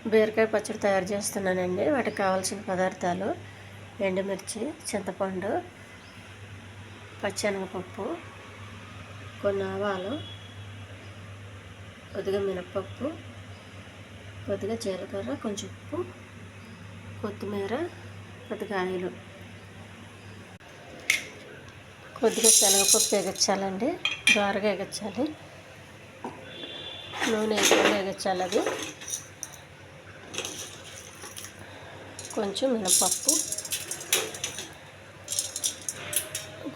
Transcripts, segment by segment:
బీరకాయ పచ్చడి తయారు చేస్తున్నానండి. వాటికి కావాల్సిన పదార్థాలు: ఎండుమిర్చి, చింతపండు, పచ్చెనగపప్పు, కొన్ని ఆవాలు, కొద్దిగా మినపప్పు, కొద్దిగా జీలకర్ర, కొంచెం ఉప్పు, కొత్తిమీర, కొద్దిగా ఆయిల్. కొద్దిగా శనగపప్పు ఎగచ్చాలండి, దోరగా ఎగచ్చాలి. నూనె ఎక్కువగా ఎగచ్చాలి. అది కొంచెం మినపప్పు,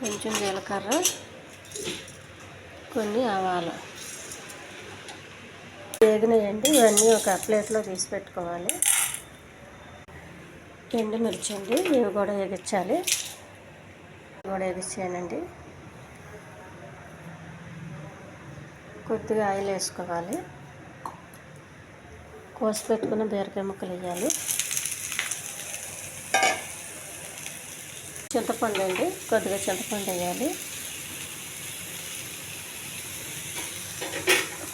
కొంచెం జీలకర్ర, కొన్ని ఆవాలు వేగినాయండి. ఇవన్నీ ఒక ప్లేట్లో తీసి పెట్టుకోవాలి. ఎండుమిర్చి అండి, ఇవి కూడా వేగించాలి. వేగించానండి. కొద్దిగా ఆయిల్ వేసుకోవాలి. కోసి పెట్టుకున్న బీరకాయ ముక్కలు వేయాలి. చింతపండు అండి, కొద్దిగా చింతపండు వేయాలి.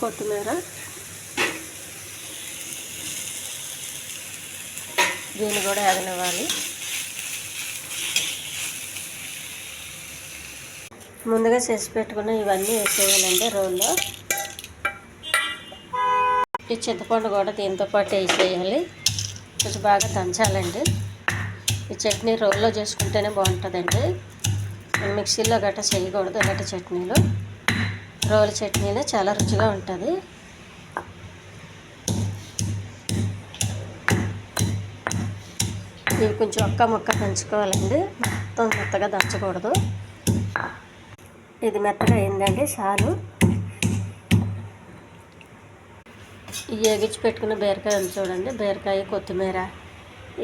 కొత్తిమీర, దీన్ని కూడా వేగనివ్వాలి. ముందుగా చేసి పెట్టుకున్న ఇవన్నీ వేసేయాలండి రోల్లో. ఈ చింతపండు కూడా దీంతో పాటు వేసేయాలి. కొంచెం బాగా దంచాలండి. ఈ చట్నీ రోల్లో చేసుకుంటేనే బాగుంటుందండి. మిక్సీలో గట్రా చేయకూడదు. ఇలాంటి చట్నీలు రోల్ చట్నీనే చాలా రుచిగా ఉంటుంది. ఇవి కొంచెం ఒక్క ముక్క దంచుకోవాలండి. మొత్తం మెత్తగా దంచకూడదు. ఇది మెత్తగా అయిందండి, చాలు. ఈ వేగించి పెట్టుకున్న బీరకాయ ఉంది చూడండి, బీరకాయ, కొత్తిమీర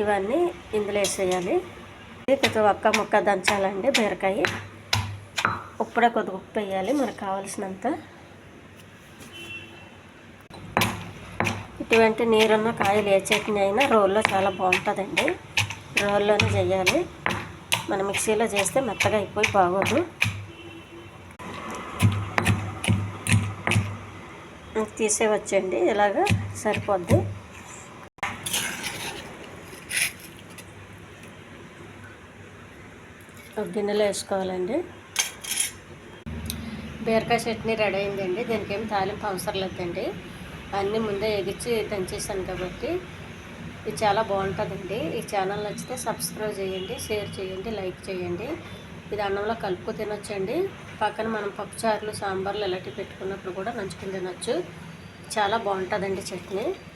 ఇవన్నీ ఇందులో వేసేయాలి. కొంచెం ఒక్క ముక్క దంచాలండి బీరకాయ. ఉప్పుడే కొద్దిగా ఉప్పు వేయాలి మనకు కావాల్సినంత. ఇటువంటి నీరున్న కాయలు ఏ చట్నీ అయినా రోల్లో చాలా బాగుంటుందండి. రోల్లోనే చేయాలి. మనం మిక్సీలో చేస్తే మెత్తగా అయిపోయి బాగోదు. తీసేవచ్చండి, ఇలాగా సరిపోద్ది. ఒక గిన్నెలో వేసుకోవాలండి. బీరకాయ చట్నీ రెడీ అయిందండి. దీనికి ఏమి తాలింపు అవసరం లేదండి. అన్నీ ముందే ఎగిచ్చి దంచేసాను కాబట్టి ఇది చాలా బాగుంటుందండి. ఈ ఛానల్ నచ్చితే సబ్స్క్రైబ్ చేయండి, షేర్ చేయండి, లైక్ చేయండి. ఇది అన్నంలో కలుపుకు తినొచ్చండి. పక్కన మనం పప్పుచారులు, సాంబార్లు ఇలాంటివి పెట్టుకున్నప్పుడు కూడా నంచుకుని తినొచ్చు. చాలా బాగుంటుందండి చట్నీ.